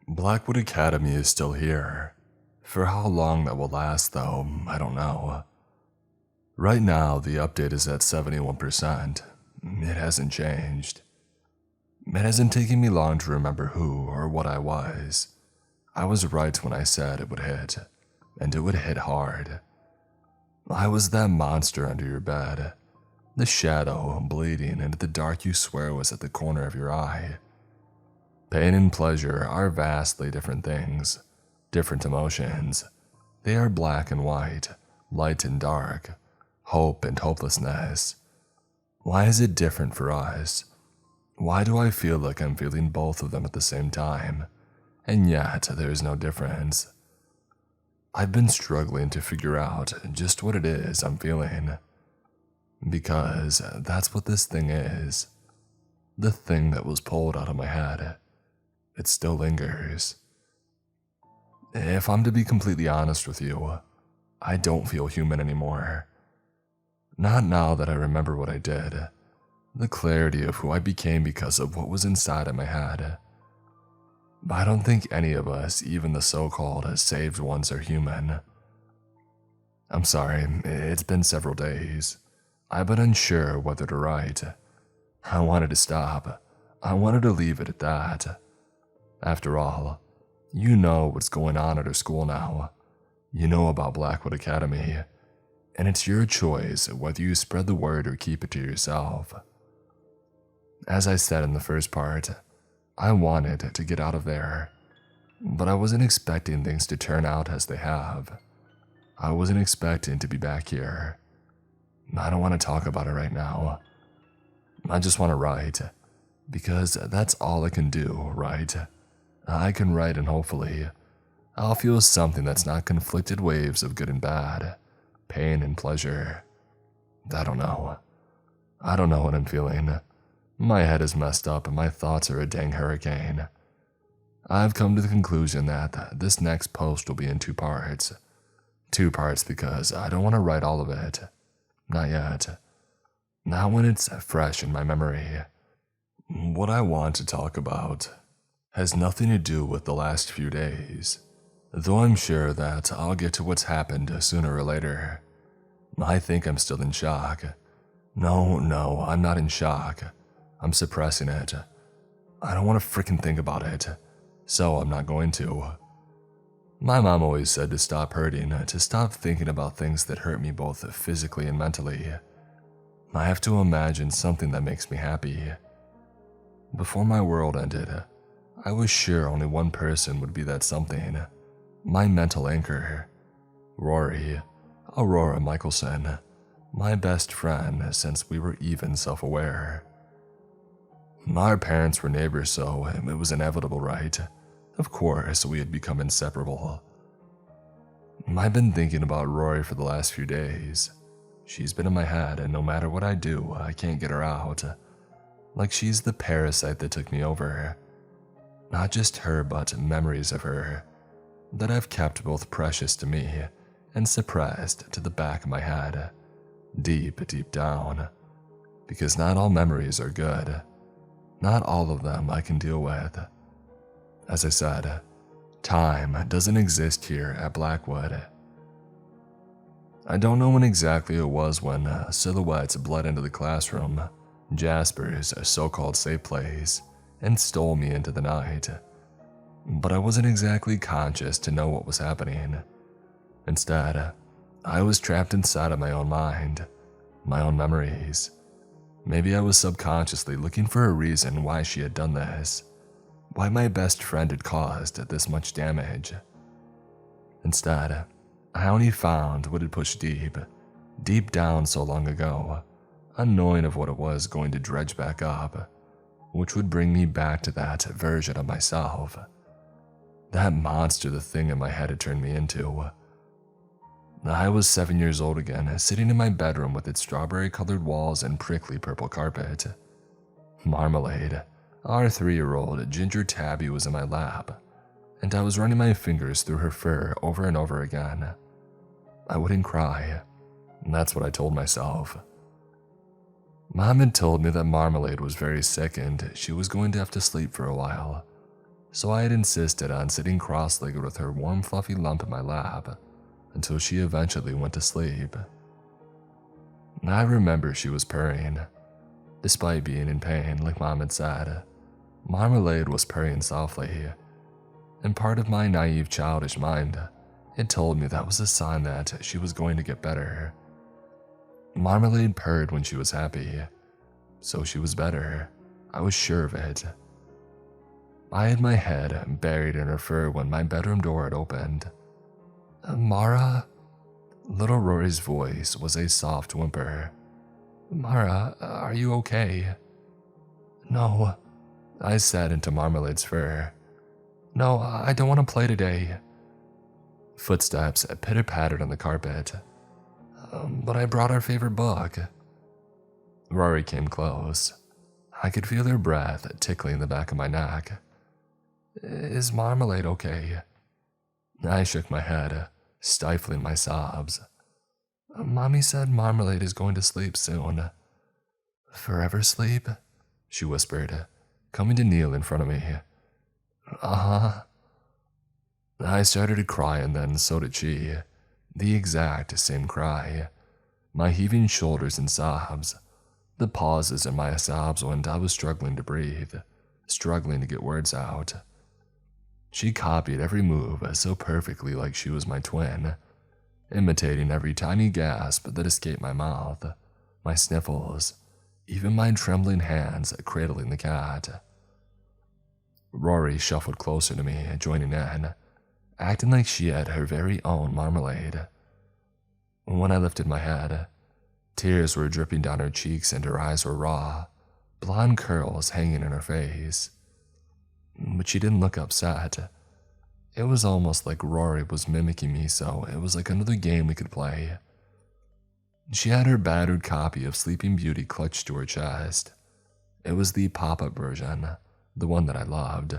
Blackwood Academy is still here. For how long that will last, though, I don't know. Right now, the update is at 71%. It hasn't changed. It hasn't taken me long to remember who or what I was. I was right when I said it would hit, and it would hit hard. I was that monster under your bed, the shadow bleeding into the dark you swear was at the corner of your eye. Pain and pleasure are vastly different things, different emotions. They are black and white, light and dark, hope and hopelessness. Why is it different for us? Why do I feel like I'm feeling both of them at the same time, and yet there is no difference? I've been struggling to figure out just what it is I'm feeling, because that's what this thing is. The thing that was pulled out of my head. It still lingers. If I'm to be completely honest with you, I don't feel human anymore. Not now that I remember what I did, the clarity of who I became because of what was inside of my head. I don't think any of us, even the so-called saved ones, are human. I'm sorry, it's been several days. I've been unsure whether to write. I wanted to stop. I wanted to leave it at that. After all, you know what's going on at our school now. You know about Blackwood Academy, and it's your choice whether you spread the word or keep it to yourself. As I said in the first part, I wanted to get out of there, but I wasn't expecting things to turn out as they have. I wasn't expecting to be back here. I don't want to talk about it right now. I just want to write, because that's all I can do, right? I can write and hopefully I'll feel something that's not conflicted waves of good and bad, pain and pleasure. I don't know. I don't know what I'm feeling. My head is messed up and my thoughts are a dang hurricane. I've come to the conclusion that this next post will be in 2 parts. 2 parts because I don't want to write all of it. Not yet. Not when it's fresh in my memory. What I want to talk about has nothing to do with the last few days, though I'm sure that I'll get to what's happened sooner or later. I think I'm still in shock. No, I'm not in shock. I'm suppressing it. I don't want to frickin' think about it, so I'm not going to. My mom always said to stop hurting, to stop thinking about things that hurt me both physically and mentally. I have to imagine something that makes me happy. Before my world ended, I was sure only one person would be that something, my mental anchor. Rory, Aurora Michelson, my best friend since we were even self-aware. Our parents were neighbors, so it was inevitable, right? Of course, we had become inseparable. I've been thinking about Rory for the last few days. She's been in my head, and no matter what I do, I can't get her out. Like she's the parasite that took me over. Not just her, but memories of her that I've kept both precious to me and suppressed to the back of my head, deep down. Because not all memories are good. Not all of them I can deal with. As I said, time doesn't exist here at Blackwood. I don't know when exactly it was when silhouettes bled into the classroom, Jasper's so-called safe place, and stole me into the night. But I wasn't exactly conscious to know what was happening. Instead, I was trapped inside of my own mind, my own memories. Maybe I was subconsciously looking for a reason why she had done this, why my best friend had caused this much damage. Instead, I only found what had pushed deep down so long ago, unknowing of what it was going to dredge back up, which would bring me back to that version of myself. That monster the thing in my head had turned me into. I was 7 years old again, sitting in my bedroom with its strawberry-colored walls and prickly purple carpet. Marmalade, our 3-year-old ginger tabby, was in my lap, and I was running my fingers through her fur over and over again. I wouldn't cry. That's what I told myself. Mom had told me that Marmalade was very sick and she was going to have to sleep for a while. so I had insisted on sitting cross-legged with her warm fluffy lump in my lap until she eventually went to sleep. I remember she was purring. Despite being in pain, like Mom had said, Marmalade was purring softly, and part of my naive childish mind, it told me that was a sign that she was going to get better. Marmalade purred when she was happy, so she was better. I was sure of it. I had my head buried in her fur when my bedroom door had opened. Mara? Little Rory's voice was a soft whimper. Mara, are you okay? No, I said into Marmalade's fur. No, I don't want to play today. Footsteps pitter-pattered on the carpet. But I brought our favorite book. Rory came close. I could feel her breath tickling the back of my neck. Is Marmalade okay? I shook my head, stifling my sobs. Mommy said Marmalade is going to sleep soon. Forever sleep? She whispered, coming to kneel in front of me. Uh-huh. I started to cry and then so did she. The exact same cry. My heaving shoulders and sobs. The pauses in my sobs when I was struggling to breathe, struggling to get words out. She copied every move so perfectly like she was my twin, imitating every tiny gasp that escaped my mouth, my sniffles, even my trembling hands cradling the cat. Rory shuffled closer to me, joining in, acting like she had her very own Marmalade. When I lifted my head, tears were dripping down her cheeks and her eyes were raw, blonde curls hanging in her face. But she didn't look upset. It was almost like Rory was mimicking me, so it was like another game we could play. She had her battered copy of Sleeping Beauty clutched to her chest. It was the pop-up version, the one that I loved.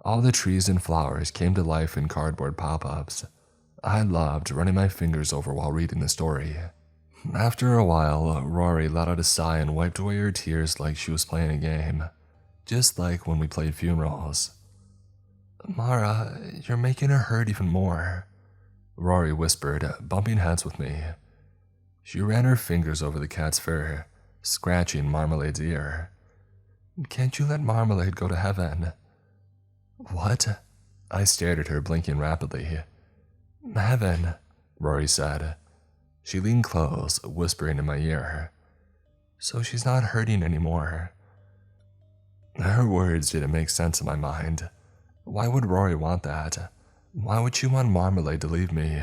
All the trees and flowers came to life in cardboard pop-ups. I loved running my fingers over while reading the story. After a while, Rory let out a sigh and wiped away her tears like she was playing a game, just like when we played funerals. Mara, you're making her hurt even more, Rory whispered, bumping heads with me. She ran her fingers over the cat's fur, scratching Marmalade's ear. Can't you let Marmalade go to heaven? What? I stared at her, blinking rapidly. Heaven, Rory said. She leaned close, whispering in my ear. So she's not hurting anymore. Her words didn't make sense in my mind. Why would Rory want that? Why would she want Marmalade to leave me?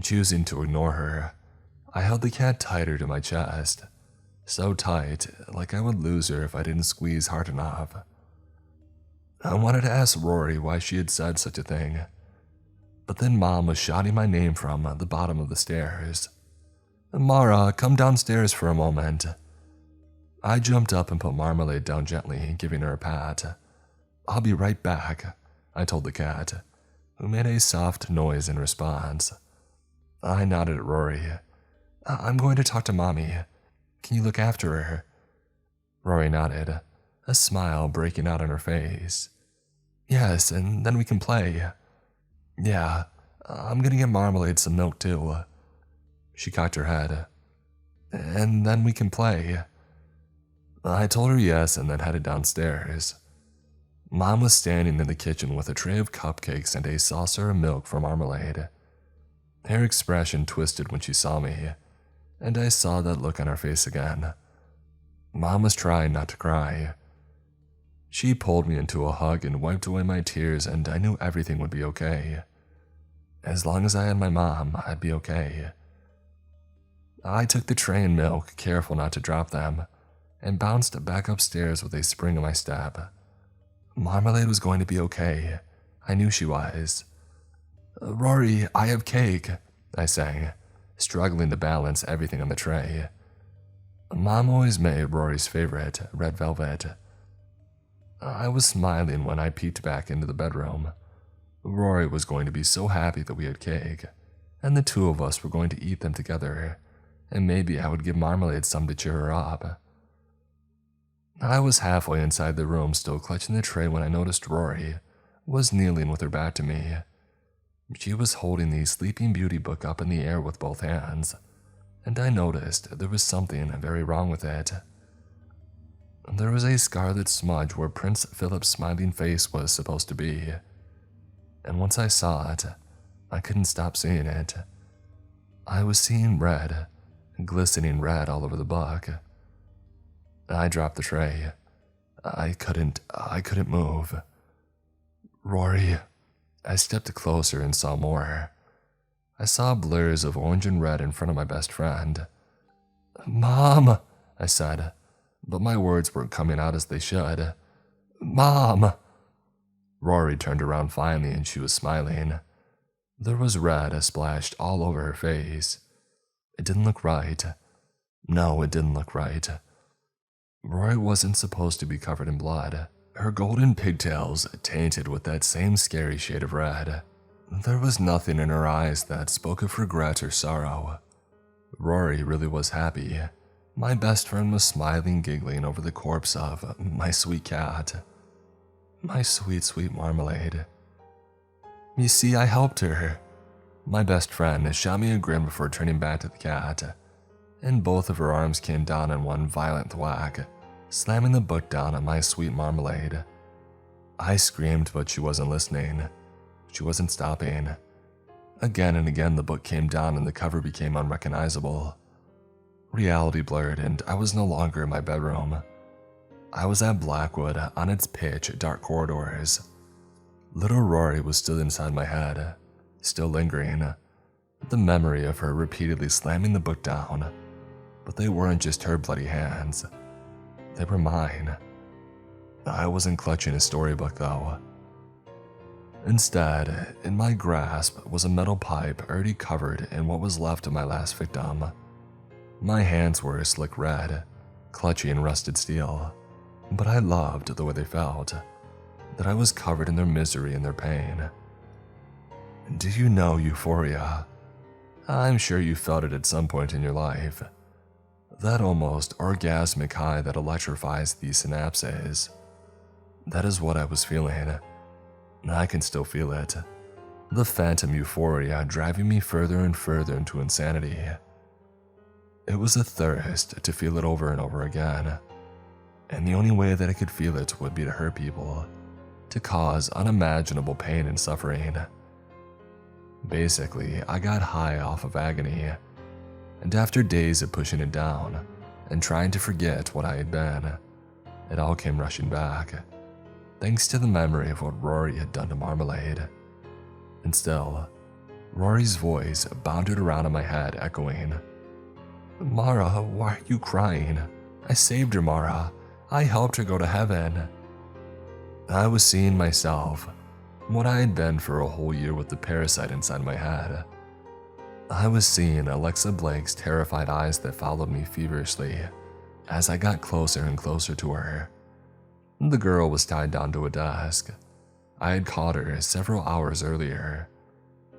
Choosing to ignore her, I held the cat tighter to my chest. So tight, like I would lose her if I didn't squeeze hard enough. I wanted to ask Rory why she had said such a thing. But then Mom was shouting my name from the bottom of the stairs. Mara, come downstairs for a moment. I jumped up and put Marmalade down gently, giving her a pat. I'll be right back, I told the cat, who made a soft noise in response. I nodded at Rory. I'm going to talk to Mommy. Can you look after her? Rory nodded, a smile breaking out on her face. Yes, and then we can play. Yeah, I'm gonna get Marmalade some milk too. She cocked her head. And then we can play. I told her yes and then headed downstairs. Mom was standing in the kitchen with a tray of cupcakes and a saucer of milk for Marmalade. Her expression twisted when she saw me, and I saw that look on her face again. Mom was trying not to cry. She pulled me into a hug and wiped away my tears, and I knew everything would be okay. As long as I had my mom, I'd be okay. I took the tray and milk, careful not to drop them, and bounced back upstairs with a spring in my step. Marmalade was going to be okay. I knew she was. Rory, I have cake, I sang, struggling to balance everything on the tray. Mom always made Rory's favorite, red velvet. I was smiling when I peeked back into the bedroom. Rory was going to be so happy that we had cake, and the two of us were going to eat them together, and maybe I would give Marmalade some to cheer her up. I was halfway inside the room, still clutching the tray, when I noticed Rory was kneeling with her back to me. She was holding the Sleeping Beauty book up in the air with both hands, and I noticed there was something very wrong with it. There was a scarlet smudge where Prince Philip's smiling face was supposed to be, and once I saw it, I couldn't stop seeing it. I was seeing red, glistening red all over the book. I dropped the tray. I couldn't move. Rory. I stepped closer and saw more. I saw blurs of orange and red in front of my best friend. Mom, I said, but my words weren't coming out as they should. Mom! Rory turned around finally and she was smiling. There was red splashed all over her face. It didn't look right. No, it didn't look right. Rory wasn't supposed to be covered in blood. Her golden pigtails tainted with that same scary shade of red. There was nothing in her eyes that spoke of regret or sorrow. Rory really was happy. My best friend was smiling, giggling over the corpse of my sweet cat. My sweet, sweet Marmalade. You see, I helped her. My best friend shot me a grin before turning back to the cat, and both of her arms came down in one violent thwack, slamming the book down on my sweet Marmalade. I screamed, but she wasn't listening. She wasn't stopping. Again and again the book came down and the cover became unrecognizable. Reality blurred and I was no longer in my bedroom. I was at Blackwood on its pitch dark corridors. Little Rory was still inside my head, still lingering. The memory of her repeatedly slamming the book down. But they weren't just her bloody hands. They were mine. I wasn't clutching a storybook though. Instead, in my grasp was a metal pipe already covered in what was left of my last victim. My hands were slick red, clutching rusted steel, but I loved the way they felt, that I was covered in their misery and their pain. Do you know euphoria? I'm sure you felt it at some point in your life. That almost orgasmic high that electrifies the synapses. That is what I was feeling. I can still feel it. The phantom euphoria driving me further and further into insanity. It was a thirst to feel it over and over again. And the only way that I could feel it would be to hurt people, to cause unimaginable pain and suffering. Basically, I got high off of agony, and after days of pushing it down and trying to forget what I had been, it all came rushing back, thanks to the memory of what Rory had done to Marmalade. And still, Rory's voice bounded around in my head, echoing, Mara, why are you crying? I saved her, Mara. I helped her go to heaven. I was seeing myself, what I had been for a whole year with the parasite inside my head. I was seeing Alexa Blake's terrified eyes that followed me feverishly as I got closer and closer to her. The girl was tied down to a desk. I had caught her several hours earlier.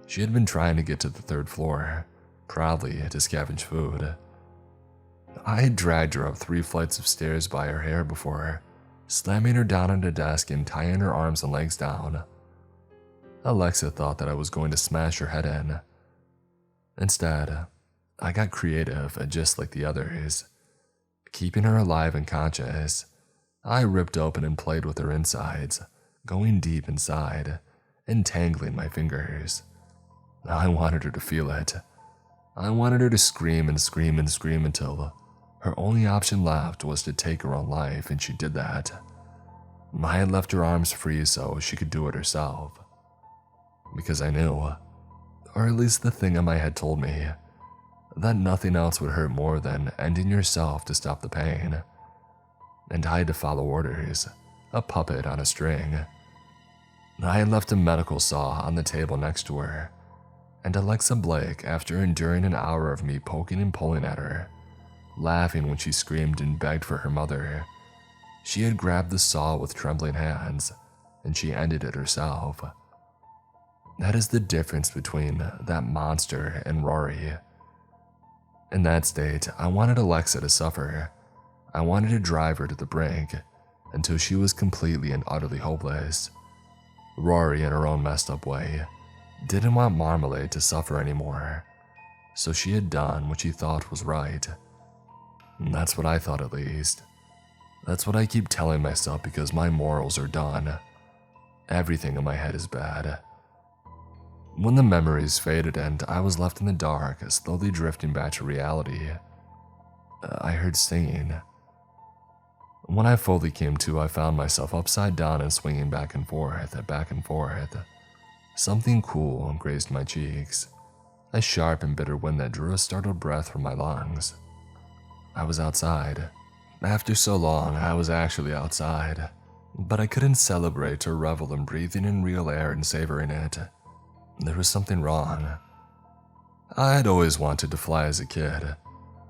She had been trying to get to the third floor, proudly to scavenge food. I had dragged her up 3 flights of stairs by her hair before, slamming her down on the desk and tying her arms and legs down. Alexa thought that I was going to smash her head in. Instead, I got creative, just like the others. Keeping her alive and conscious, I ripped open and played with her insides, going deep inside, entangling my fingers. I wanted her to feel it. I wanted her to scream and scream and scream until her only option left was to take her own life, and she did that. I had left her arms free so she could do it herself. Because I knew, or at least the thing in my head told me, that nothing else would hurt more than ending yourself to stop the pain. And I had to follow orders, a puppet on a string. I had left a medical saw on the table next to her, and Alexa Blake, after enduring an hour of me poking and pulling at her, laughing when she screamed and begged for her mother, she had grabbed the saw with trembling hands, and she ended it herself. That is the difference between that monster and Rory. In that state, I wanted Alexa to suffer. I wanted to drive her to the brink until she was completely and utterly hopeless. Rory, in her own messed up way, didn't want Marmalade to suffer anymore, so she had done what she thought was right. And that's what I thought, at least. That's what I keep telling myself because my morals are done. Everything in my head is bad. When the memories faded and I was left in the dark, slowly drifting back to reality, I heard singing. When I fully came to, I found myself upside down and swinging back and forth, back and forth. Something cool grazed my cheeks, a sharp and bitter wind that drew a startled breath from my lungs. I was outside. After so long, I was actually outside, but I couldn't celebrate or revel in breathing in real air and savoring it. There was something wrong. I had always wanted to fly as a kid.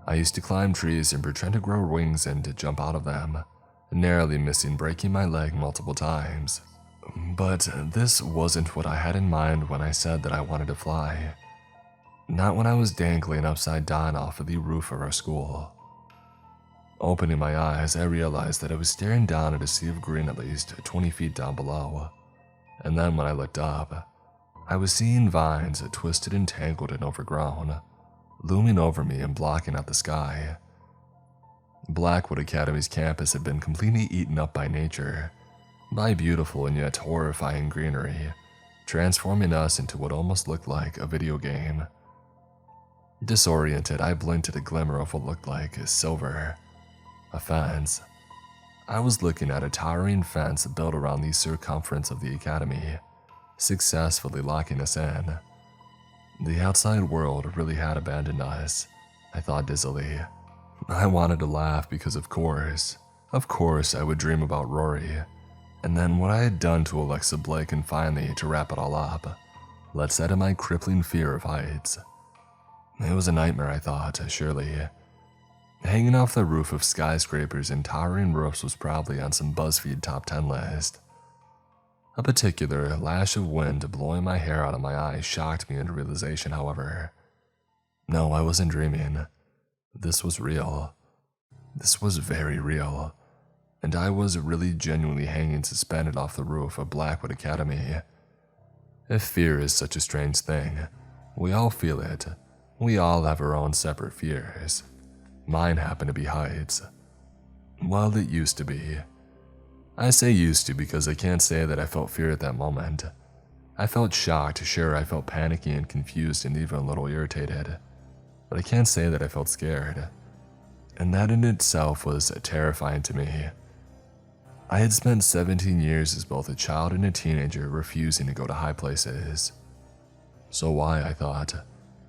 I used to climb trees and pretend to grow wings and to jump out of them, narrowly missing breaking my leg multiple times. But this wasn't what I had in mind when I said that I wanted to fly. Not when I was dangling upside down off of the roof of our school. Opening my eyes, I realized that I was staring down at a sea of green at least 20 feet down below. And then when I looked up, I was seeing vines twisted and tangled and overgrown, looming over me and blocking out the sky. Blackwood Academy's campus had been completely eaten up by nature, by beautiful and yet horrifying greenery, transforming us into what almost looked like a video game. Disoriented, I blinked at a glimmer of what looked like silver. A fence. I was looking at a towering fence built around the circumference of the academy, successfully locking us in. The outside world really had abandoned us, I thought dizzily. I wanted to laugh because of course I would dream about Rory, and then what I had done to Alexa Blake, and finally, to wrap it all up, let set in my crippling fear of heights. It was a nightmare, I thought, surely. Hanging off the roof of skyscrapers and towering roofs was probably on some BuzzFeed top 10 list. A particular lash of wind blowing my hair out of my eyes shocked me into realization, however. No, I wasn't dreaming. This was real. This was very real. And I was really genuinely hanging suspended off the roof of Blackwood Academy. If fear is such a strange thing, we all feel it. We all have our own separate fears. Mine happen to be heights. Well, it used to be. I say used to because I can't say that I felt fear at that moment. I felt shocked, sure, I felt panicky and confused and even a little irritated. But I can't say that I felt scared. And that in itself was terrifying to me. I had spent 17 years as both a child and a teenager refusing to go to high places. So why, I thought,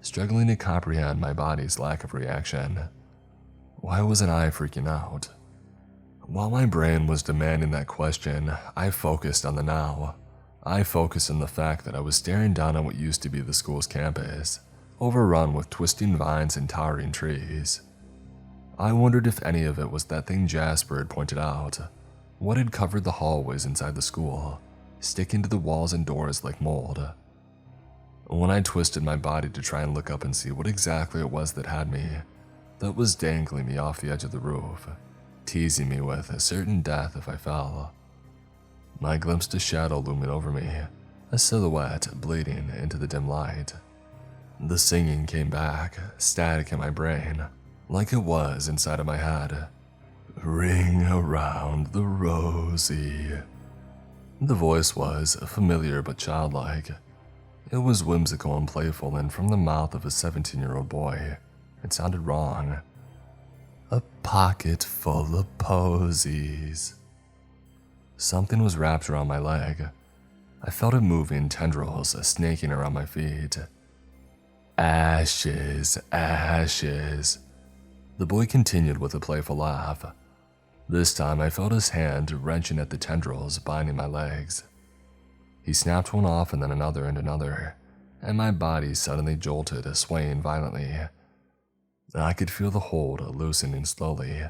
struggling to comprehend my body's lack of reaction. Why wasn't I freaking out? While my brain was demanding that question, I focused on the now. I focused on the fact that I was staring down on what used to be the school's campus, overrun with twisting vines and towering trees. I wondered if any of it was that thing Jasper had pointed out, what had covered the hallways inside the school, sticking to the walls and doors like mold. When I twisted my body to try and look up and see what exactly it was that had me, that was dangling me off the edge of the roof, teasing me with a certain death if I fell. I glimpsed a shadow looming over me, a silhouette bleeding into the dim light. The singing came back, static in my brain, like it was inside of my head. Ring around the rosy. The voice was familiar but childlike. It was whimsical and playful, and from the mouth of a 17-year-old boy, it sounded wrong. A pocket full of posies. Something was wrapped around my leg. I felt it moving, tendrils snaking around my feet. Ashes, ashes. The boy continued with a playful laugh. This time I felt his hand wrenching at the tendrils binding my legs. He snapped one off and then another and another, and my body suddenly jolted, swaying violently. I could feel the hold loosening slowly,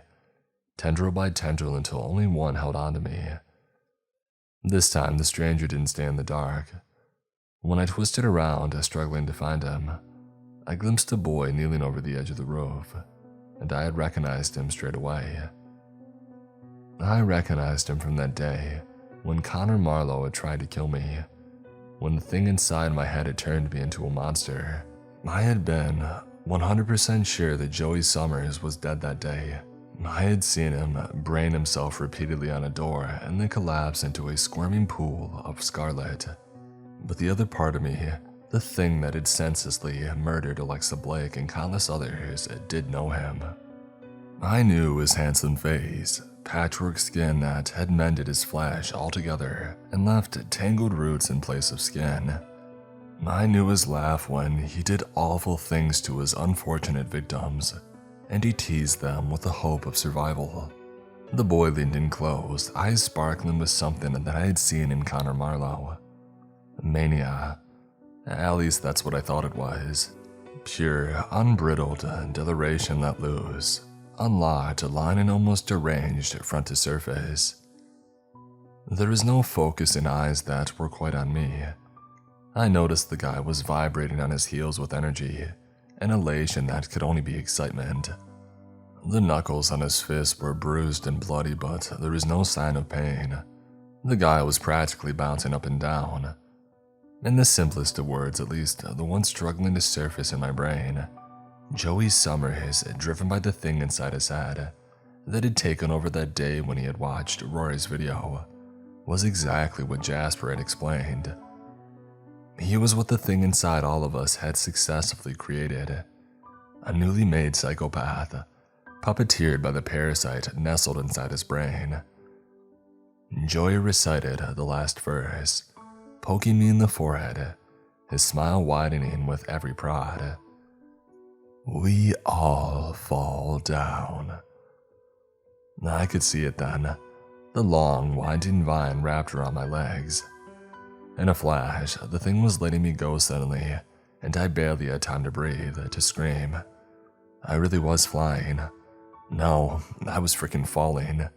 tendril by tendril until only one held on to me. This time the stranger didn't stay in the dark. When I twisted around, struggling to find him, I glimpsed a boy kneeling over the edge of the roof, and I had recognized him straight away. I recognized him from that day when Connor Marlowe had tried to kill me. When the thing inside my head had turned me into a monster, I had been 100% sure that Joey Summers was dead that day. I had seen him brain himself repeatedly on a door and then collapse into a squirming pool of scarlet. But the other part of me, the thing that had senselessly murdered Alexa Blake and countless others, did know him. I knew his handsome face, patchwork skin that had mended his flesh altogether and left tangled roots in place of skin. I knew his laugh when he did awful things to his unfortunate victims, and he teased them with the hope of survival. The boy leaned in close, eyes sparkling with something that I had seen in Connor Marlowe. Mania. At least that's what I thought it was. Pure, unbridled deliration let loose, unlocked, line and almost deranged front to surface. There was no focus in eyes that were quite on me. I noticed the guy was vibrating on his heels with energy, an elation that could only be excitement. The knuckles on his fists were bruised and bloody, but there was no sign of pain. The guy was practically bouncing up and down. In the simplest of words, at least the one struggling to surface in my brain, Joey Summers, driven by the thing inside his head that had taken over that day when he had watched Rory's video, was exactly what Jasper had explained. He was what the thing inside all of us had successfully created, a newly made psychopath, puppeteered by the parasite nestled inside his brain. Joey recited the last verse, poking me in the forehead, his smile widening with every prod. We all fall down. I could see it then, the long, winding vine wrapped around my legs. In a flash, the thing was letting me go suddenly, and I barely had time to breathe, to scream. I really was flying. No, I was freaking falling.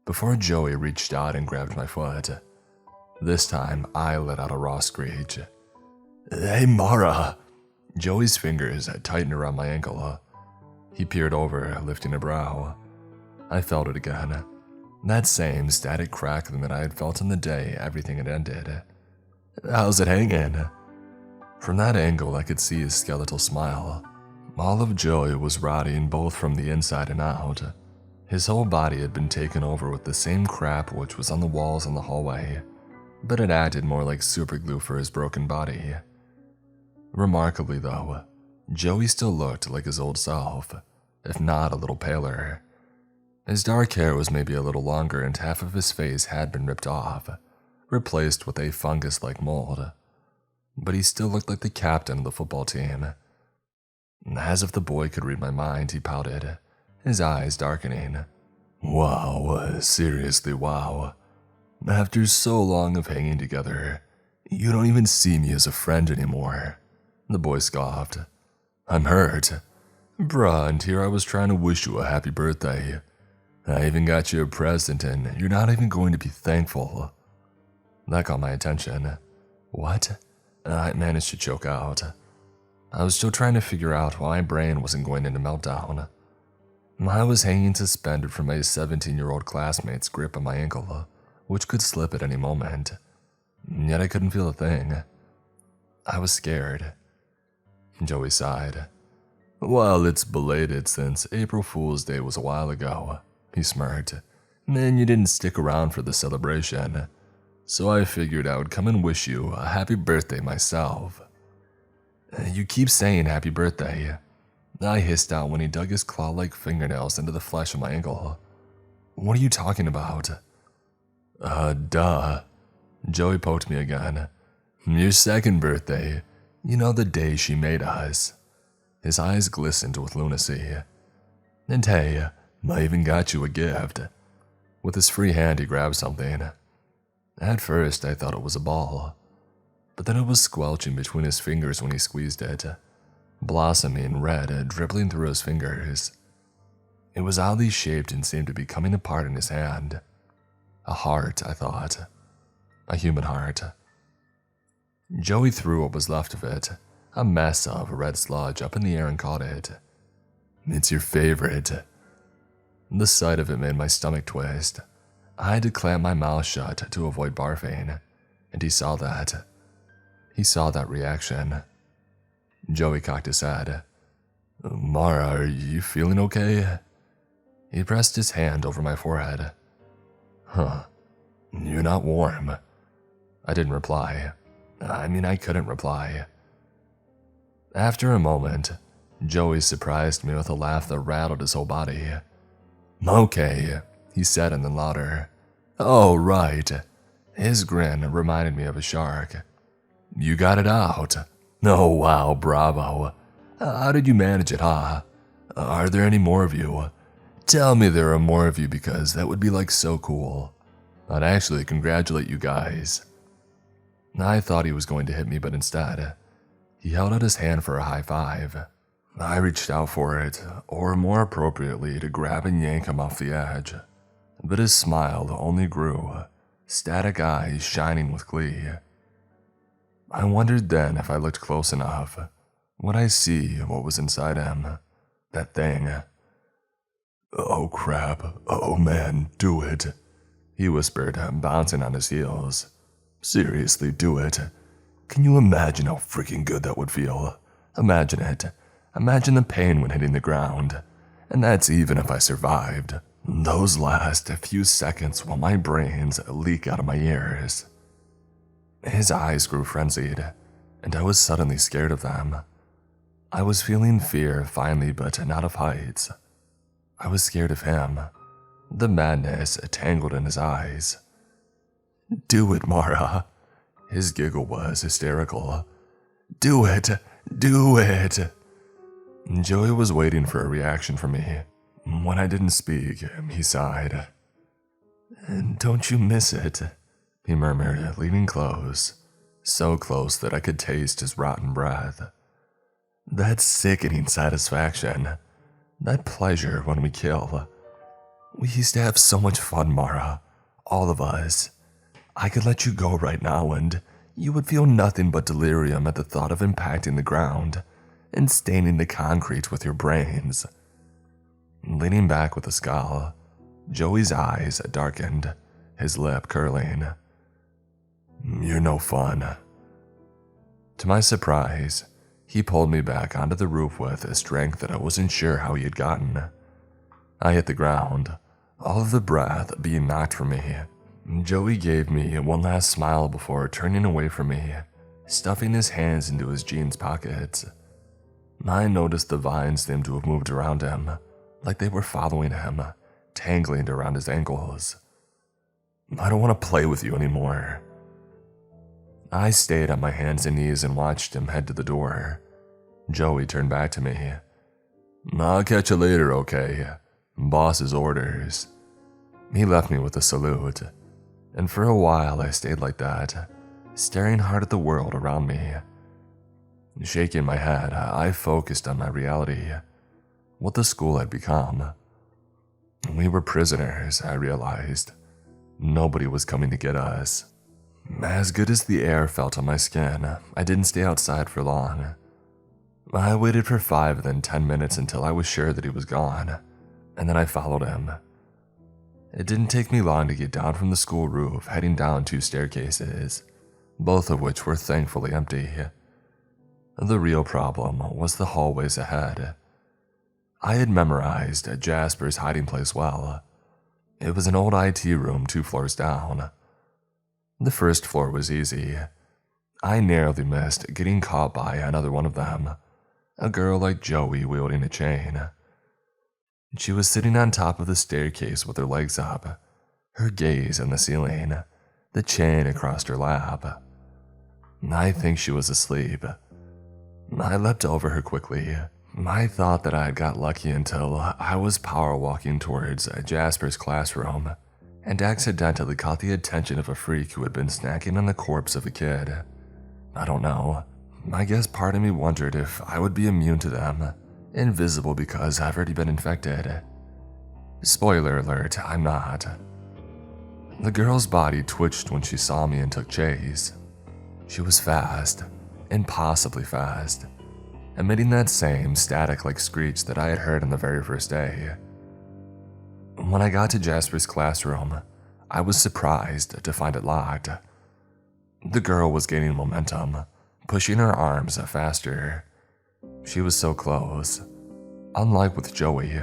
Before Joey reached out and grabbed my foot. This time, I let out a raw screech. Hey, Mara! Joey's fingers tightened around my ankle. He peered over, lifting a brow. I felt it again. That same static crackling that I had felt on the day everything had ended. How's it hanging? From that angle, I could see his skeletal smile. All of Joey was rotting both from the inside and out. His whole body had been taken over with the same crap which was on the walls in the hallway, but it acted more like superglue for his broken body. Remarkably though, Joey still looked like his old self, if not a little paler. His dark hair was maybe a little longer and half of his face had been ripped off, replaced with a fungus-like mold. But he still looked like the captain of the football team. As if the boy could read my mind, he pouted, his eyes darkening. Wow, seriously wow. After so long of hanging together, you don't even see me as a friend anymore. The boy scoffed. I'm hurt. Bruh, and here I was trying to wish you a happy birthday. I even got you a present and you're not even going to be thankful. That got my attention. What? I managed to choke out. I was still trying to figure out why my brain wasn't going into meltdown. I was hanging suspended from a 17-year-old classmate's grip on my ankle, which could slip at any moment. Yet I couldn't feel a thing. I was scared. Joey sighed. Well, it's belated since April Fool's Day was a while ago, he smirked. And you didn't stick around for the celebration. So I figured I would come and wish you a happy birthday myself. You keep saying happy birthday, I hissed out when he dug his claw-like fingernails into the flesh of my ankle. What are you talking about? Duh. Joey poked me again. Your second birthday. You know, the day she made us. His eyes glistened with lunacy. And hey, I even got you a gift. With his free hand, he grabbed something. At first, I thought it was a ball, but then it was squelching between his fingers when he squeezed it, blossoming red, dribbling through his fingers. It was oddly shaped and seemed to be coming apart in his hand. A heart, I thought. A human heart. Joey threw what was left of it, a mess of red sludge, up in the air and caught it. It's your favorite. The sight of it made my stomach twist. I had to clamp my mouth shut to avoid barfing, and he saw that. He saw that reaction. Joey cocked his head. Mara, are you feeling okay? He pressed his hand over my forehead. Huh, you're not warm. I didn't reply. I couldn't reply. After a moment, Joey surprised me with a laugh that rattled his whole body. Okay, he said, and then louder. Oh, right. His grin reminded me of a shark. You got it out. Oh, wow, bravo. How did you manage it, huh? Are there any more of you? Tell me there are more of you, because that would be like so cool. I'd actually congratulate you guys. I thought he was going to hit me, but instead, he held out his hand for a high five. I reached out for it, or more appropriately, to grab and yank him off the edge. But his smile only grew, static eyes shining with glee. I wondered then if I looked close enough, would I see what was inside him? That thing. Oh crap, oh man, do it, he whispered, bouncing on his heels. Seriously, do it. Can you imagine how freaking good that would feel? Imagine it. Imagine the pain when hitting the ground. And that's even if I survived. Those last few seconds while my brains leak out of my ears. His eyes grew frenzied, and I was suddenly scared of them. I was feeling fear finally, but not of heights. I was scared of him. The madness tangled in his eyes. Do it, Mara. His giggle was hysterical. Do it! Do it! Joey was waiting for a reaction from me. When I didn't speak, he sighed. Don't you miss it? He murmured, leaning close, so close that I could taste his rotten breath. That sickening satisfaction, that pleasure when we kill. We used to have so much fun, Mara, all of us. I could let you go right now and you would feel nothing but delirium at the thought of impacting the ground and staining the concrete with your brains. Leaning back with a scowl, Joey's eyes darkened, his lip curling. You're no fun. To my surprise, he pulled me back onto the roof with a strength that I wasn't sure how he had gotten. I hit the ground, all of the breath being knocked from me. Joey gave me one last smile before turning away from me, stuffing his hands into his jeans pockets. I noticed the vines seemed to have moved around him, like they were following him, tangling around his ankles. I don't want to play with you anymore. I stayed on my hands and knees and watched him head to the door. Joey turned back to me. I'll catch you later, okay? Boss's orders. He left me with a salute, and for a while I stayed like that, staring hard at the world around me. Shaking my head, I focused on my reality, what the school had become. We were prisoners, I realized. Nobody was coming to get us. As good as the air felt on my skin, I didn't stay outside for long. I waited for 5, then 10 minutes until I was sure that he was gone, and then I followed him. It didn't take me long to get down from the school roof, heading down 2 staircases, both of which were thankfully empty. The real problem was the hallways ahead. I had memorized Jasper's hiding place well. It was an old IT room 2 floors down. The first floor was easy. I narrowly missed getting caught by another one of them, a girl like Joey wielding a chain. She was sitting on top of the staircase with her legs up, her gaze on the ceiling, the chain across her lap. I think she was asleep. I leapt over her quickly. I thought that I had got lucky until I was power walking towards Jasper's classroom and accidentally caught the attention of a freak who had been snacking on the corpse of a kid. I don't know. I guess part of me wondered if I would be immune to them, invisible because I've already been infected. Spoiler alert, I'm not. The girl's body twitched when she saw me and took chase. She was fast, impossibly fast, emitting that same static-like screech that I had heard on the very first day. When I got to Jasper's classroom, I was surprised to find it locked. The girl was gaining momentum, pushing her arms faster. She was so close. Unlike with Joey,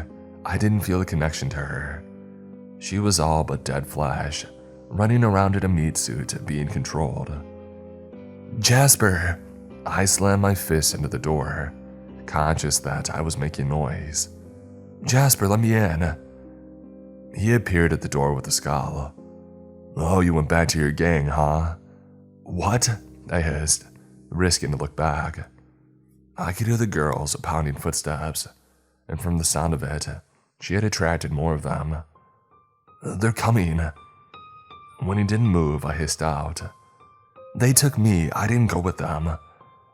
I didn't feel a connection to her. She was all but dead flesh, running around in a meat suit, being controlled. Jasper! I slammed my fist into the door, conscious that I was making noise. Jasper, let me in. He appeared at the door with a scowl. Oh, you went back to your gang, huh? What? I hissed, risking to look back. I could hear the girls pounding footsteps, and from the sound of it, she had attracted more of them. They're coming. When he didn't move, I hissed out. They took me, I didn't go with them.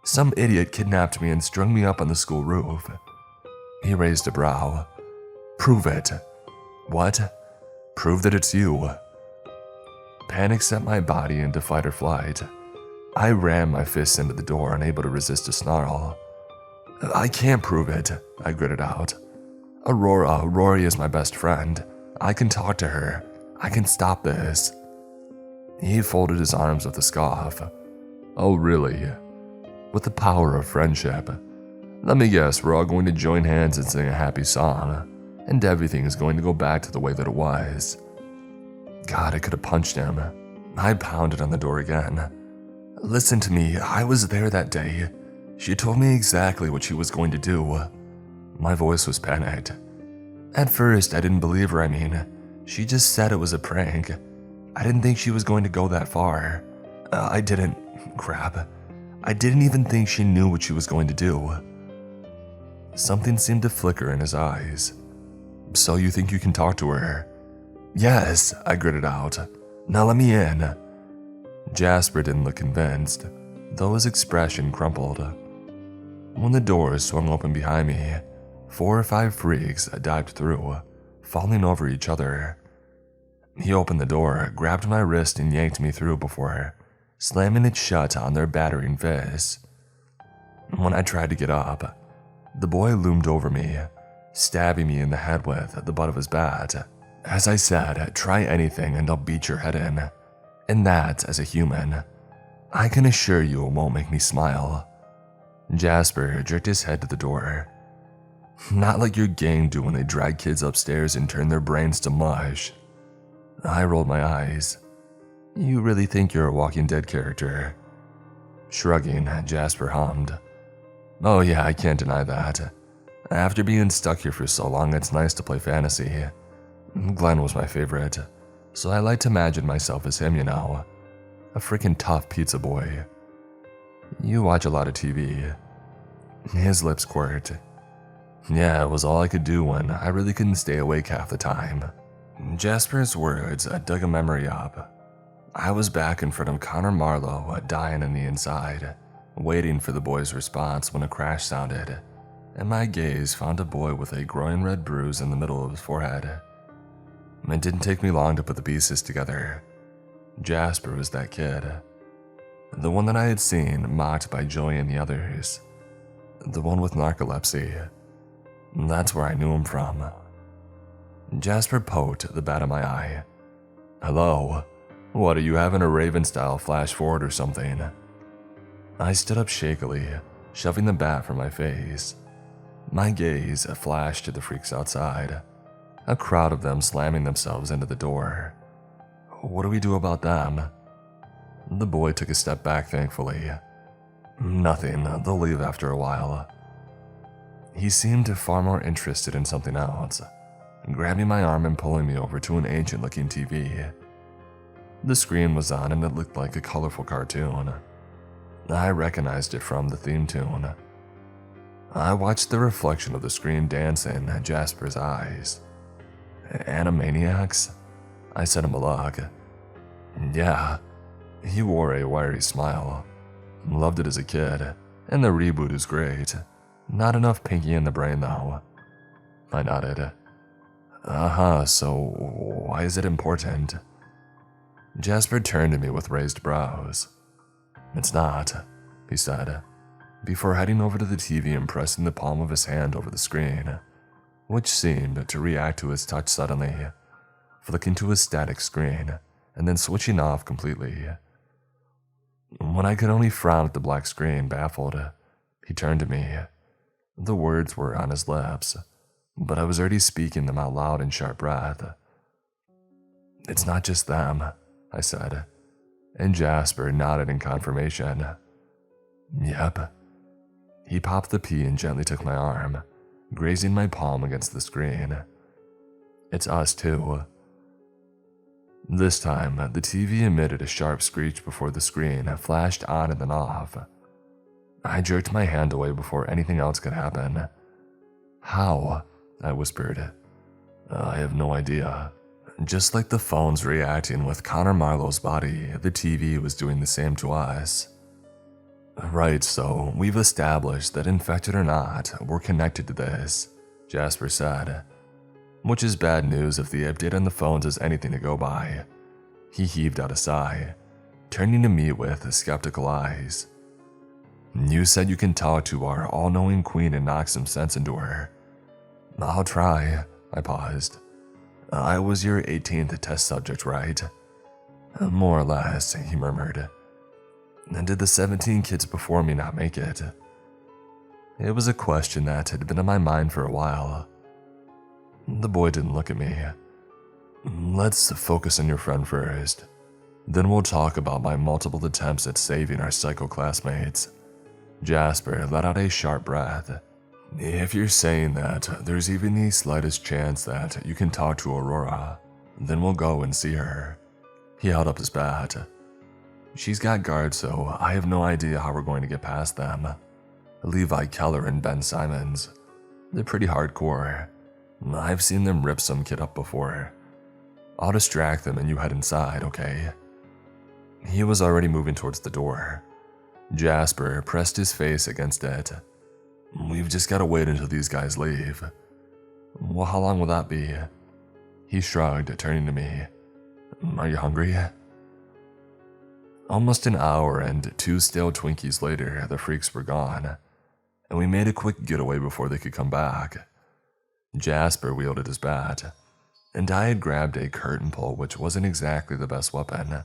Some idiot kidnapped me and strung me up on the school roof. He raised a brow. Prove it. What? Prove that it's you. Panic sent my body into fight or flight. I rammed my fists into the door, unable to resist a snarl. I can't prove it, I gritted out. Rory is my best friend. I can talk to her. I can stop this. He folded his arms with a scoff. Oh, really? With the power of friendship. Let me guess, we're all going to join hands and sing a happy song, and everything is going to go back to the way that it was. God, I could have punched him. I pounded on the door again. Listen to me, I was there that day. She told me exactly what she was going to do. My voice was panicked. At first, I didn't believe her, She just said it was a prank. I didn't think she was going to go that far. I didn't even think she knew what she was going to do. Something seemed to flicker in his eyes. So you think you can talk to her? Yes, I gritted out. Now let me in. Jasper didn't look convinced, though his expression crumpled. When the doors swung open behind me, 4 or 5 freaks dived through, falling over each other. He opened the door, grabbed my wrist and yanked me through before slamming it shut on their battering fists. When I tried to get up, the boy loomed over me, stabbing me in the head with the butt of his bat. As I said, try anything and I'll beat your head in. And that, as a human, I can assure you it won't make me smile. Jasper jerked his head to the door. Not like your gang do when they drag kids upstairs and turn their brains to mush. I rolled my eyes. You really think you're a Walking Dead character? Shrugging, Jasper hummed. Oh yeah, I can't deny that. After being stuck here for so long, it's nice to play fantasy. Glenn was my favorite, so I like to imagine myself as him, A freaking tough pizza boy. You watch a lot of TV. His lips quirked. Yeah, it was all I could do when I really couldn't stay awake half the time. Jasper's words dug a memory up. I was back in front of Connor Marlowe, dying on the inside, waiting for the boy's response when a crash sounded, and my gaze found a boy with a growing red bruise in the middle of his forehead. It didn't take me long to put the pieces together. Jasper was that kid. The one that I had seen mocked by Joey and the others. The one with narcolepsy. That's where I knew him from. Jasper poked the bat of my eye. Hello? What, are you having a Raven-style flash forward or something? I stood up shakily, shoving the bat from my face. My gaze flashed to the freaks outside, a crowd of them slamming themselves into the door. What do we do about them? The boy took a step back, thankfully. Nothing, they'll leave after a while. He seemed far more interested in something else, grabbing my arm and pulling me over to an ancient-looking TV. The screen was on and it looked like a colorful cartoon. I recognized it from the theme tune. I watched the reflection of the screen dance in Jasper's eyes. Animaniacs? I sent him a look. Yeah, he wore a wiry smile. Loved it as a kid, and the reboot is great. Not enough pinky in the brain though. I nodded. So why is it important? Jasper turned to me with raised brows. It's not, he said, before heading over to the TV and pressing the palm of his hand over the screen. which seemed to react to his touch suddenly, flicking to a static screen and then switching off completely. When I could only frown at the black screen, baffled, he turned to me. The words were on his lips, but I was already speaking them out loud in sharp breath. "It's not just them," I said, and Jasper nodded in confirmation. "Yep." He popped the pea and gently took my arm, grazing my palm against the screen. "It's us too." This time, the TV emitted a sharp screech before the screen flashed on and then off. I jerked my hand away before anything else could happen. "How?" I whispered. "I have no idea." Just like the phones reacting with Connor Marlowe's body, the TV was doing the same to us. "Right, so we've established that infected or not, we're connected to this," Jasper said. "Which is bad news if the update on the phones is anything to go by." He heaved out a sigh, turning to me with skeptical eyes. "You said you can talk to our all-knowing queen and knock some sense into her." "I'll try," I paused. "I was your 18th test subject, right?" "More or less," he murmured. "And did the 17 kids before me not make it?" It was a question that had been on my mind for a while. The boy didn't look at me. "Let's focus on your friend first. Then we'll talk about my multiple attempts at saving our psycho classmates." Jasper let out a sharp breath. "If you're saying that there's even the slightest chance that you can talk to Aurora, then we'll go and see her." He held up his bat. "She's got guards, so I have no idea how we're going to get past them. Levi Keller and Ben Simons. They're pretty hardcore. I've seen them rip some kid up before. I'll distract them and you head inside, okay?" He was already moving towards the door. Jasper pressed his face against it. "We've just got to wait until these guys leave." "Well, how long will that be?" He shrugged, turning to me. "Are you hungry?" Almost an hour and 2 stale Twinkies later, the freaks were gone, and we made a quick getaway before they could come back. Jasper wielded his bat, and I had grabbed a curtain pole, which wasn't exactly the best weapon,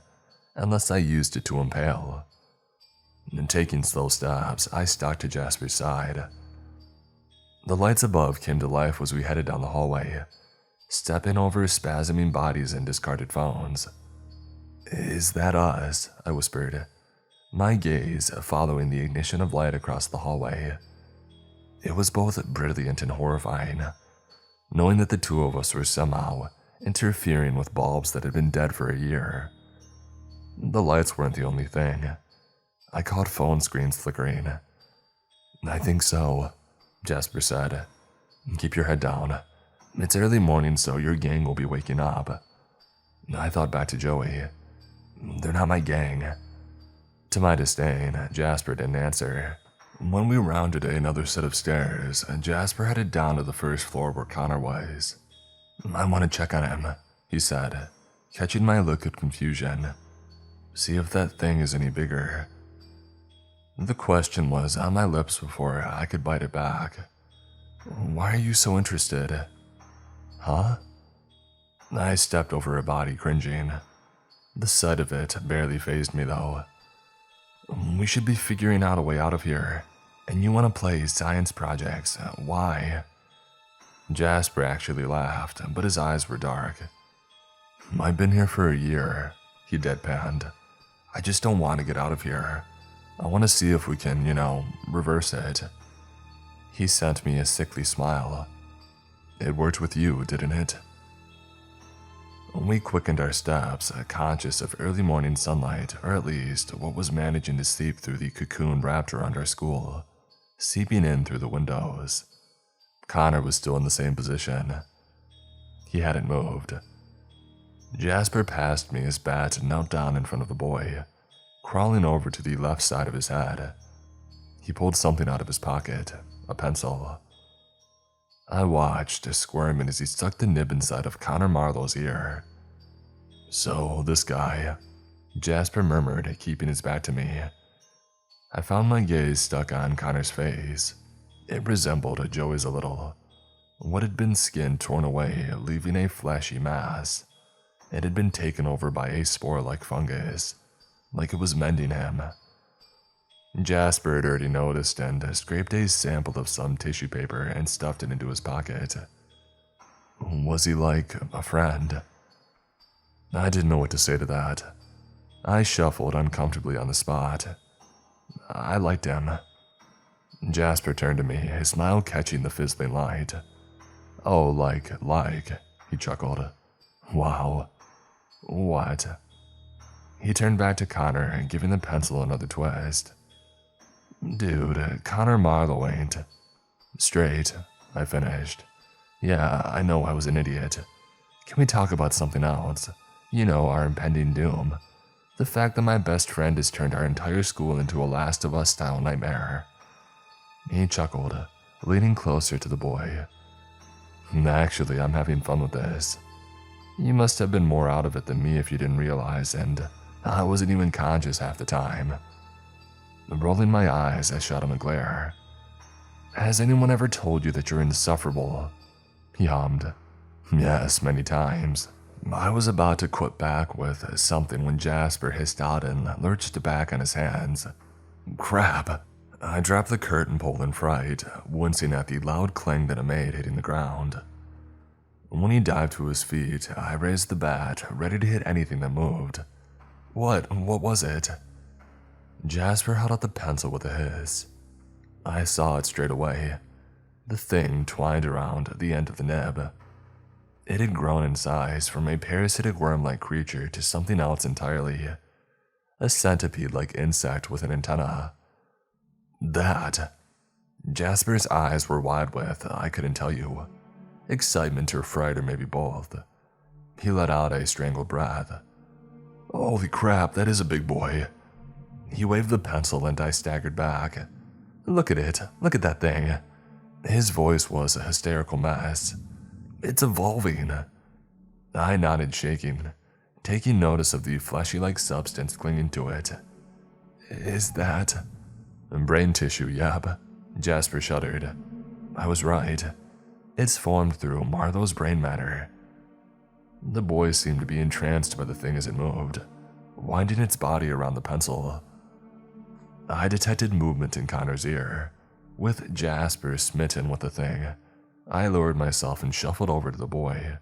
unless I used it to impale. And taking slow steps, I stuck to Jasper's side. The lights above came to life as we headed down the hallway, stepping over spasming bodies and discarded phones. "Is that us?" I whispered, my gaze following the ignition of light across the hallway. It was both brilliant and horrifying, knowing that the two of us were somehow interfering with bulbs that had been dead for a year. The lights weren't the only thing. I caught phone screens flickering. "I think so," Jasper said. "Keep your head down. It's early morning, so your gang will be waking up." I thought back to Joey. "They're not my gang." To my disdain, Jasper didn't answer. When we rounded another set of stairs, Jasper headed down to the first floor where Connor was. "I want to check on him," he said, catching my look of confusion. "See if that thing is any bigger." The question was on my lips before I could bite it back. "Why are you so interested?" "Huh?" I stepped over her body, cringing. The sight of it barely fazed me, though. "We should be figuring out a way out of here, and you want to play science projects. Why?" Jasper actually laughed, but his eyes were dark. "I've been here for a year," he deadpanned. "I just don't want to get out of here. I want to see if we can, reverse it." He sent me a sickly smile. "It worked with you, didn't it?" We quickened our steps, conscious of early morning sunlight, or at least what was managing to seep through the cocoon wrapped around our school, seeping in through the windows. Connor was still in the same position. He hadn't moved. Jasper passed me his bat and knelt down in front of the boy, crawling over to the left side of his head. He pulled something out of his pocket, a pencil. I watched, squirming as he stuck the nib inside of Connor Marlowe's ear. "So, this guy," Jasper murmured, keeping his back to me. I found my gaze stuck on Connor's face. It resembled Joey's a little. What had been skin torn away, leaving a fleshy mass. It had been taken over by a spore-like fungus, like it was mending him. Jasper had already noticed and scraped a sample of some tissue paper and stuffed it into his pocket. Was he like a friend? I didn't know what to say to that. I shuffled uncomfortably on the spot. I liked him. Jasper turned to me, his smile catching the fizzling light. Oh, like, he chuckled. Wow. What? He turned back to Connor, giving the pencil another twist. Dude, Connor Marlowe ain't. Straight, I finished. Yeah, I know I was an idiot. Can we talk about something else? You know, our impending doom. The fact that my best friend has turned our entire school into a Last of Us style nightmare. He chuckled, leaning closer to the boy. Actually, I'm having fun with this. You must have been more out of it than me if you didn't realize, and I wasn't even conscious half the time. Rolling my eyes, I shot him a glare. Has anyone ever told you that you're insufferable? He hummed. Yes, many times. I was about to quit back with something when Jasper hissed out and lurched back on his hands. Crap! I dropped the curtain pole in fright, wincing at the loud clang that it made hitting the ground. When he dived to his feet, I raised the bat, ready to hit anything that moved. What was it? Jasper held out the pencil with a hiss. I saw it straight away. The thing twined around the end of the nib. It had grown in size from a parasitic worm-like creature to something else entirely. A centipede-like insect with an antenna. That. Jasper's eyes were wide with, I couldn't tell you. Excitement or fright or maybe both. He let out a strangled breath. Holy crap, that is a big boy. He waved the pencil and I staggered back. Look at it, look at that thing. His voice was a hysterical mess. It's evolving. I nodded, shaking, taking notice of the fleshy-like substance clinging to it. Is that... brain tissue, yep. Jasper shuddered. I was right. It's formed through Marlowe's brain matter. The boy seemed to be entranced by the thing as it moved, winding its body around the pencil. I detected movement in Connor's ear. With Jasper smitten with the thing, I lowered myself and shuffled over to the boy,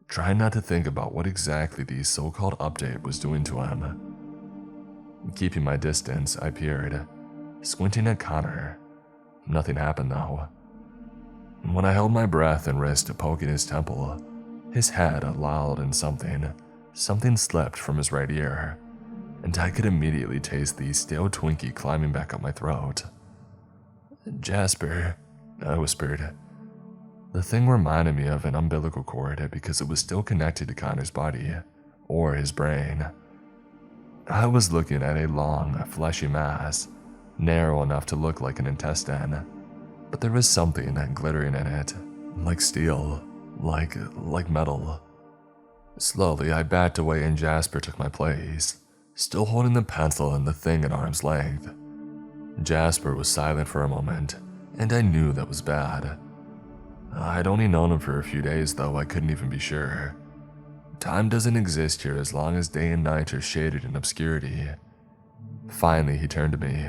trying not to think about what exactly the so-called update was doing to him. Keeping my distance, I peered, squinting at Connor. Nothing happened though. When I held my breath and wrist poking his temple, his head lolled in something. Something slipped from his right ear, and I could immediately taste the stale Twinkie climbing back up my throat. Jasper, I whispered. The thing reminded me of an umbilical cord because it was still connected to Connor's body, or his brain. I was looking at a long, fleshy mass, narrow enough to look like an intestine, but there was something glittering in it, like steel, like metal. Slowly, I backed away and Jasper took my place, still holding the pencil and the thing at arm's length. Jasper was silent for a moment, and I knew that was bad. I'd only known him for a few days, though I couldn't even be sure. Time doesn't exist here as long as day and night are shaded in obscurity. Finally, he turned to me,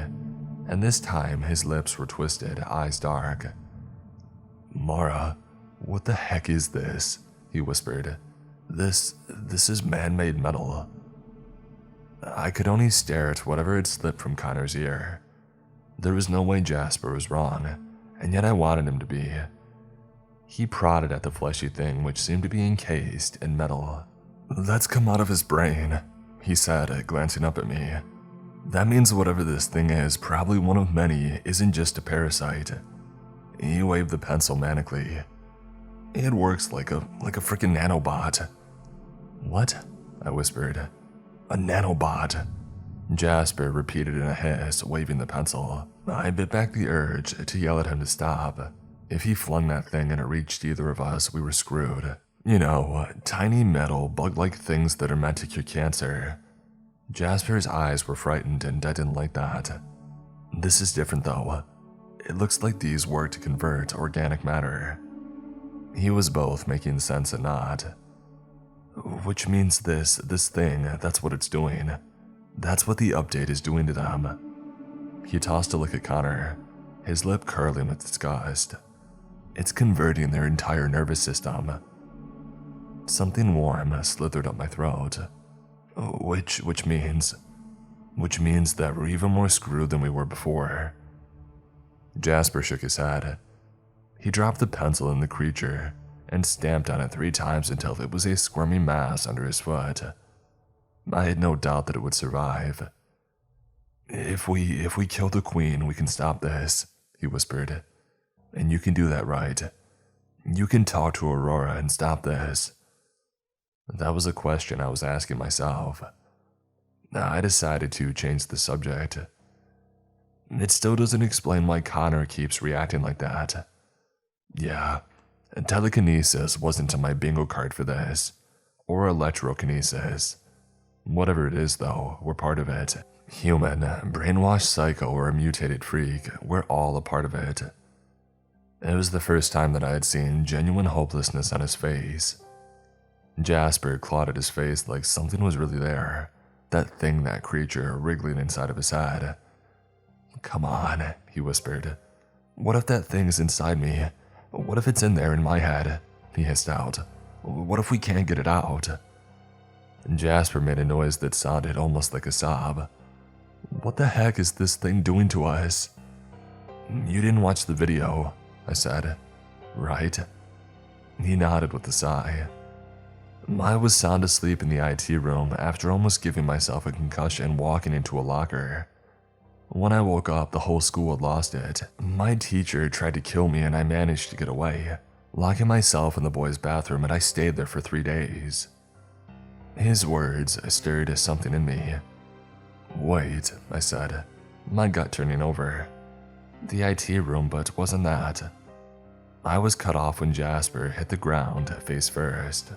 and this time his lips were twisted, eyes dark. Mara, what the heck is this? He whispered. This is man-made metal. I could only stare at whatever had slipped from Connor's ear. There was no way Jasper was wrong, and yet I wanted him to be. He prodded at the fleshy thing which seemed to be encased in metal. That's come out of his brain, he said, glancing up at me. That means whatever this thing is, probably one of many, isn't just a parasite. He waved the pencil manically. It works like a freaking nanobot. What? I whispered. A nanobot. Jasper repeated in a hiss, waving the pencil. I bit back the urge to yell at him to stop. If he flung that thing and it reached either of us, we were screwed. You know, tiny metal, bug-like things that are meant to cure cancer. Jasper's eyes were frightened and I didn't like that. This is different though. It looks like these work to convert organic matter. He was both making sense and not. Which means this thing, that's what it's doing. That's what the update is doing to them. He tossed a look at Connor, his lip curling with disgust. It's converting their entire nervous system. Something warm slithered up my throat. Which means that we're even more screwed than we were before. Jasper shook his head. He dropped the pencil in the creature and stamped on it 3 times until it was a squirming mass under his foot. I had no doubt that it would survive. If we kill the queen, we can stop this, he whispered. And you can do that, right? You can talk to Aurora and stop this. That was a question I was asking myself. I decided to change the subject. It still doesn't explain why Connor keeps reacting like that. Yeah, telekinesis wasn't on my bingo card for this, or electrokinesis. Whatever it is though, we're part of it. Human, brainwashed psycho, or a mutated freak, we're all a part of it. It was the first time that I had seen genuine hopelessness on his face. Jasper clawed at his face like something was really there, that creature wriggling inside of his head. Come on, he whispered. What if that thing's inside me? What if it's in there in my head? He hissed out. What if we can't get it out? Jasper made a noise that sounded almost like a sob. What the heck is this thing doing to us? You didn't watch the video, I said. Right? He nodded with a sigh. I was sound asleep in the IT room after almost giving myself a concussion walking into a locker. When I woke up, the whole school had lost it. My teacher tried to kill me and I managed to get away, locking myself in the boys' bathroom, and I stayed there for 3 days. His words stirred something in me. Wait, I said, my gut turning over. The IT room, but wasn't that? I was cut off when Jasper hit the ground face first.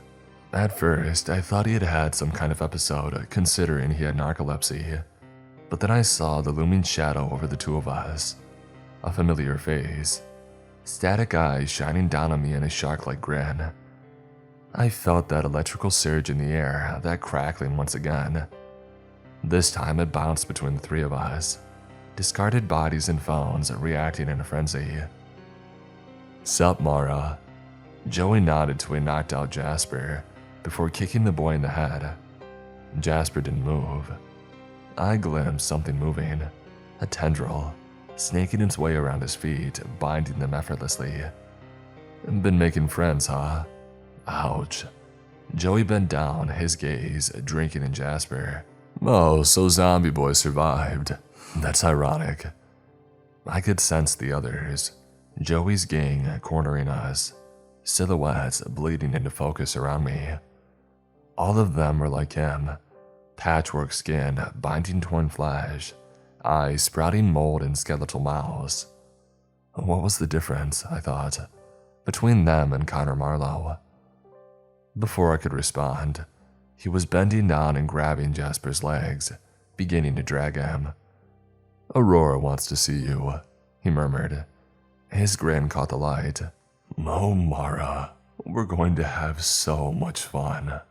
At first, I thought he had had some kind of episode, considering he had narcolepsy. But then I saw the looming shadow over the two of us. A familiar face. Static eyes shining down on me in a shark-like grin. I felt that electrical surge in the air, that crackling once again. This time it bounced between the 3 of us. Discarded bodies and phones reacting in a frenzy. Sup, Mara? Joey nodded to a knocked-out Jasper before kicking the boy in the head. Jasper didn't move. I glimpsed something moving, a tendril, snaking its way around his feet, binding them effortlessly. Been making friends, huh? Ouch. Joey bent down, his gaze drinking in Jasper. Oh, so Zombie Boy survived. That's ironic. I could sense the others. Joey's gang cornering us, silhouettes bleeding into focus around me. All of them were like him. Patchwork skin, binding torn flesh, eyes sprouting mold and skeletal mouths. What was the difference, I thought, between them and Connor Marlowe? Before I could respond, he was bending down and grabbing Jasper's legs, beginning to drag him. Aurora wants to see you, he murmured. His grin caught the light. Oh, Mara, we're going to have so much fun.